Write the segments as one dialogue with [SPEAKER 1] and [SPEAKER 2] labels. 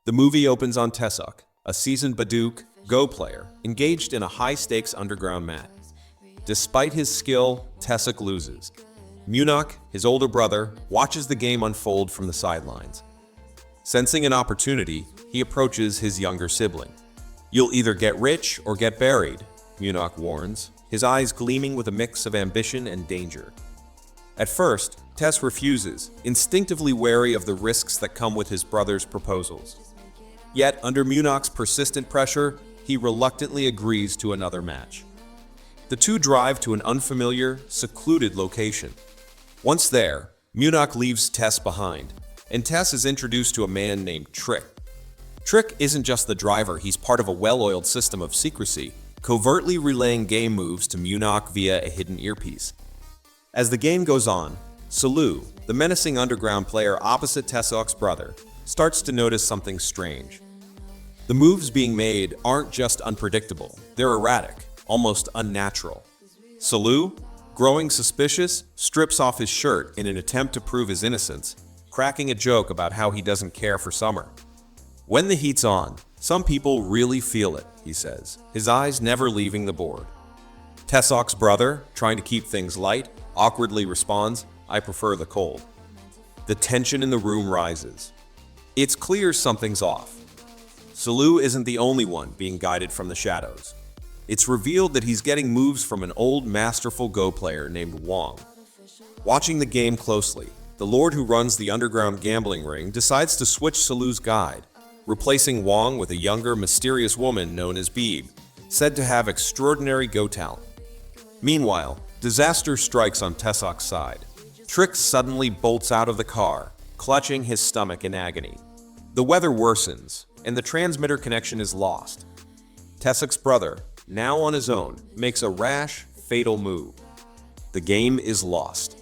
[SPEAKER 1] The movie opens on Tesok, a seasoned Baduk Go player, engaged in a high-stakes underground match. Despite his skill, Tesok loses. Munok, his older brother, watches the game unfold from the sidelines. Sensing an opportunity, he approaches his younger sibling. "You'll either get rich or get buried," Munok warns, his eyes gleaming with a mix of ambition and danger. At first, Tess refuses, instinctively wary of the risks that come with his brother's proposals. Yet, under Munok's persistent pressure, he reluctantly agrees to another match. The two drive to an unfamiliar, secluded location. Once there, Munok leaves Tess behind, and Tess is introduced to a man named Trick. Trick isn't just the driver, he's part of a well-oiled system of secrecy, covertly relaying game moves to Munok via a hidden earpiece. As the game goes on, Salu, the menacing underground player opposite Tesok's brother, starts to notice something strange. The moves being made aren't just unpredictable, they're erratic, almost unnatural. Salu, growing suspicious, strips off his shirt in an attempt to prove his innocence, cracking a joke about how he doesn't care for summer. "When the heat's on, some people really feel it," he says, his eyes never leaving the board. Tesok's brother, trying to keep things light, awkwardly responds, "I prefer the cold." The tension in the room rises. It's clear something's off. Salu isn't the only one being guided from the shadows. It's revealed that he's getting moves from an old masterful Go player named Wong. Watching the game closely, the lord who runs the underground gambling ring decides to switch Salu's guide, replacing Wong with a younger, mysterious woman known as Beeb, said to have extraordinary Go talent. Meanwhile, disaster strikes on Tesok's side. Trick suddenly bolts out of the car, clutching his stomach in agony. The weather worsens, and the transmitter connection is lost. Tesok's brother, now on his own, makes a rash, fatal move. The game is lost.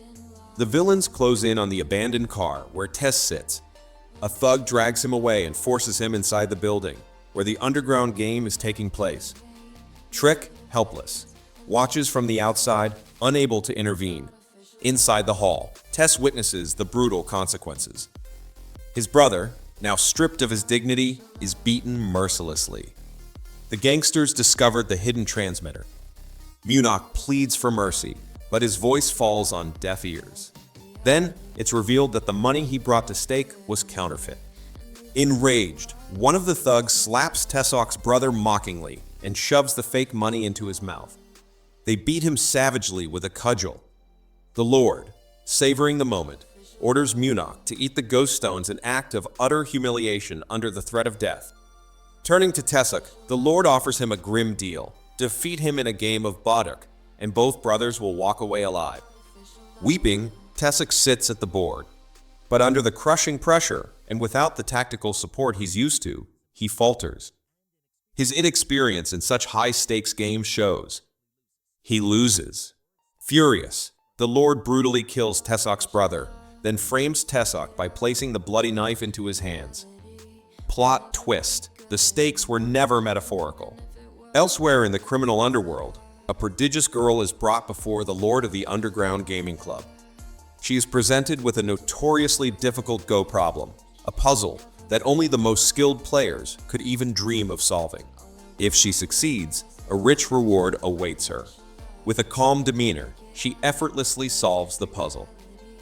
[SPEAKER 1] The villains close in on the abandoned car where Tess sits. A thug drags him away and forces him inside the building, where the underground game is taking place. Trick, helpless, watches from the outside, unable to intervene. Inside the hall, Tess witnesses the brutal consequences. His brother, now stripped of his dignity, is beaten mercilessly. The gangsters discovered the hidden transmitter. Munok pleads for mercy, but his voice falls on deaf ears. Then, it's revealed that the money he brought to stake was counterfeit. Enraged, one of the thugs slaps Tesok's brother mockingly and shoves the fake money into his mouth. They beat him savagely with a cudgel. The Lord, savoring the moment, orders Munok to eat the ghost stones, an act of utter humiliation under the threat of death. Turning to Tesok, the Lord offers him a grim deal: defeat him in a game of Baduk, and both brothers will walk away alive. Weeping, Tesok sits at the board. But under the crushing pressure, and without the tactical support he's used to, he falters. His inexperience in such high-stakes games shows. He loses. Furious, the Lord brutally kills Tesok's brother, then frames Tesok by placing the bloody knife into his hands. Plot twist: the stakes were never metaphorical. Elsewhere in the criminal underworld, a prodigious girl is brought before the lord of the underground gaming club. She is presented with a notoriously difficult Go problem, a puzzle that only the most skilled players could even dream of solving. If she succeeds, a rich reward awaits her. With a calm demeanor, she effortlessly solves the puzzle.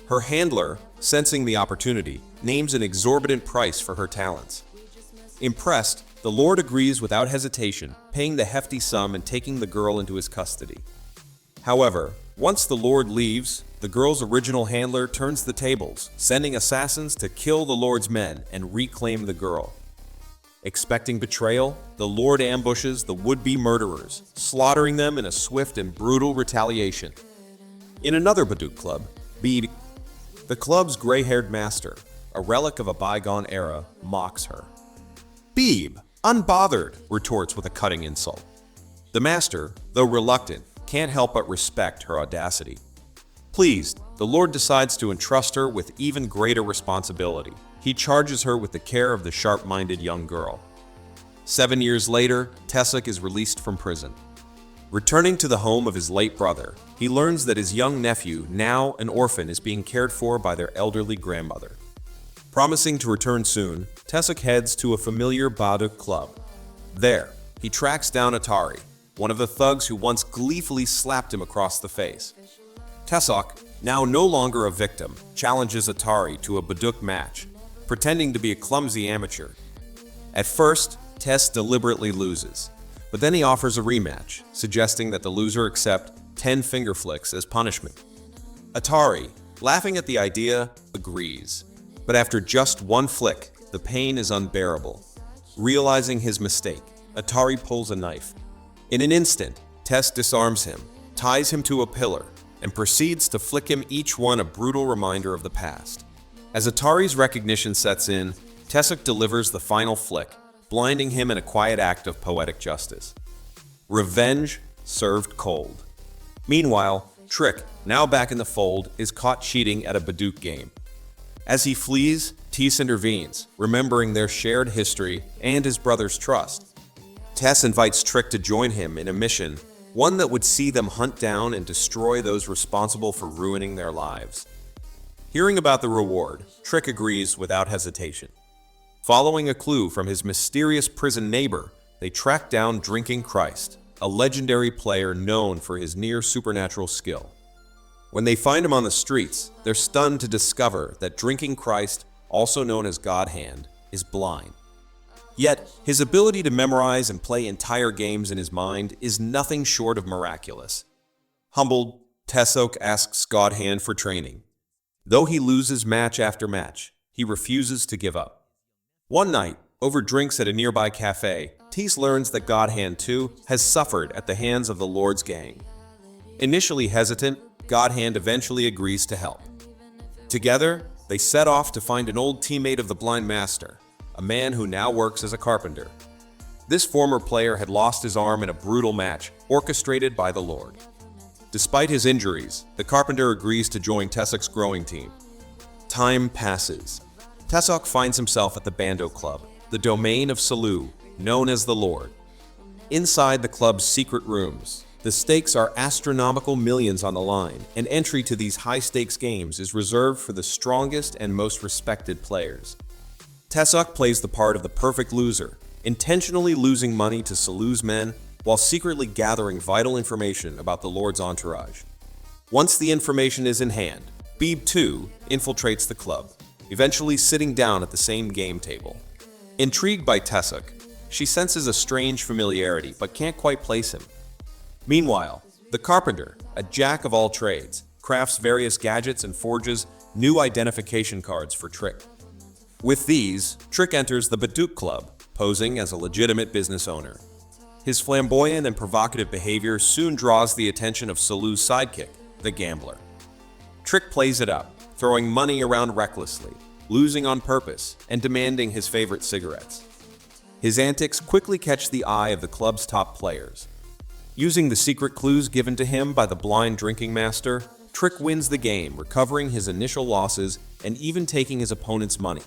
[SPEAKER 1] Her handler, sensing the opportunity, names an exorbitant price for her talents. Impressed, the Lord agrees without hesitation, paying the hefty sum and taking the girl into his custody. However, once the Lord leaves, the girl's original handler turns the tables, sending assassins to kill the Lord's men and reclaim the girl. Expecting betrayal, the Lord ambushes the would-be murderers, slaughtering them in a swift and brutal retaliation. In another Baduk club, Beeb, the club's gray-haired master, a relic of a bygone era, mocks her. Beeb, unbothered, retorts with a cutting insult. The master, though reluctant, can't help but respect her audacity. Pleased, the Lord decides to entrust her with even greater responsibility. He charges her with the care of the sharp-minded young girl. 7 years later, Tesok is released from prison. Returning to the home of his late brother, he learns that his young nephew, now an orphan, is being cared for by their elderly grandmother. Promising to return soon, Tesuk heads to a familiar Baduk club. There, he tracks down Atari, one of the thugs who once gleefully slapped him across the face. Tesuk, now no longer a victim, challenges Atari to a Baduk match, pretending to be a clumsy amateur. At first, Tess deliberately loses, but then he offers a rematch, suggesting that the loser accept 10 finger flicks as punishment. Atari, laughing at the idea, agrees. But after just one flick, the pain is unbearable. Realizing his mistake, Atari pulls a knife. In an instant, Tess disarms him, ties him to a pillar, and proceeds to flick him each one a brutal reminder of the past. As Atari's recognition sets in, Tesuk delivers the final flick, blinding him in a quiet act of poetic justice. Revenge served cold. Meanwhile, Trick, now back in the fold, is caught cheating at a Baduk game. As he flees, Tess intervenes, remembering their shared history and his brother's trust. Tess invites Trick to join him in a mission, one that would see them hunt down and destroy those responsible for ruining their lives. Hearing about the reward, Trick agrees without hesitation. Following a clue from his mysterious prison neighbor, they track down Drinking Christ, a legendary player known for his near-supernatural skill. When they find him on the streets, they're stunned to discover that Drinking Christ, also known as God Hand, is blind. Yet, his ability to memorize and play entire games in his mind is nothing short of miraculous. Humbled, Tesuk asks God Hand for training. Though he loses match after match, he refuses to give up. One night, over drinks at a nearby cafe, Tess learns that God Hand too has suffered at the hands of the Lord's gang. Initially hesitant, God Hand eventually agrees to help. Together, they set off to find an old teammate of the Blind Master, a man who now works as a carpenter. This former player had lost his arm in a brutal match orchestrated by the Lord. Despite his injuries, the carpenter agrees to join Tesuk's growing team. Time passes. Tesuk finds himself at the Bando Club, the domain of Selu, known as the Lord. Inside the club's secret rooms, the stakes are astronomical, millions on the line, and entry to these high-stakes games is reserved for the strongest and most respected players. Tesuk plays the part of the perfect loser, intentionally losing money to Selu's men while secretly gathering vital information about the Lord's entourage. Once the information is in hand, Beeb too infiltrates the club, eventually sitting down at the same game table. Intrigued by Tesuk, she senses a strange familiarity but can't quite place him. Meanwhile, the carpenter, a jack of all trades, crafts various gadgets and forges new identification cards for Trick. With these, Trick enters the Baduk Club, posing as a legitimate business owner. His flamboyant and provocative behavior soon draws the attention of Selu's sidekick, the gambler. Trick plays it up, throwing money around recklessly, losing on purpose, and demanding his favorite cigarettes. His antics quickly catch the eye of the club's top players. Using the secret clues given to him by the blind drinking master, Trick wins the game, recovering his initial losses and even taking his opponent's money.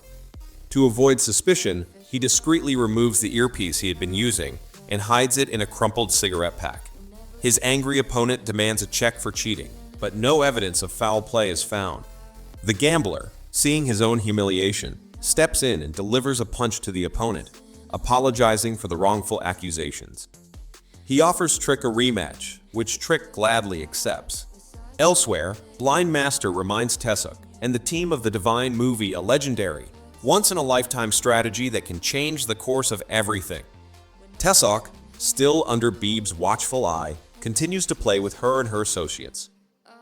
[SPEAKER 1] To avoid suspicion, he discreetly removes the earpiece he had been using and hides it in a crumpled cigarette pack. His angry opponent demands a check for cheating, but no evidence of foul play is found. The gambler, seeing his own humiliation, steps in and delivers a punch to the opponent, apologizing for the wrongful accusations. He offers Trick a rematch, which Trick gladly accepts. Elsewhere, Blind Master reminds Tesuk and the team of the Divine movie, a legendary, once-in-a-lifetime strategy that can change the course of everything. Tesuk, still under Beeb's watchful eye, continues to play with her and her associates.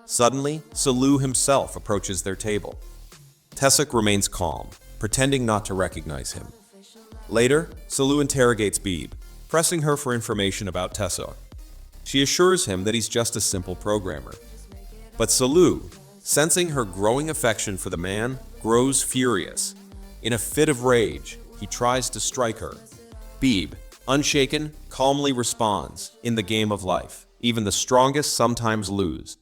[SPEAKER 1] Suddenly, Selu himself approaches their table. Tesuk remains calm, pretending not to recognize him. Later, Selu interrogates Beeb, pressing her for information about Tesuk. She assures him that he's just a simple programmer. But Selu, sensing her growing affection for the man, grows furious. In a fit of rage, he tries to strike her. Beeb, unshaken, calmly responds, "In the game of life, even the strongest sometimes lose."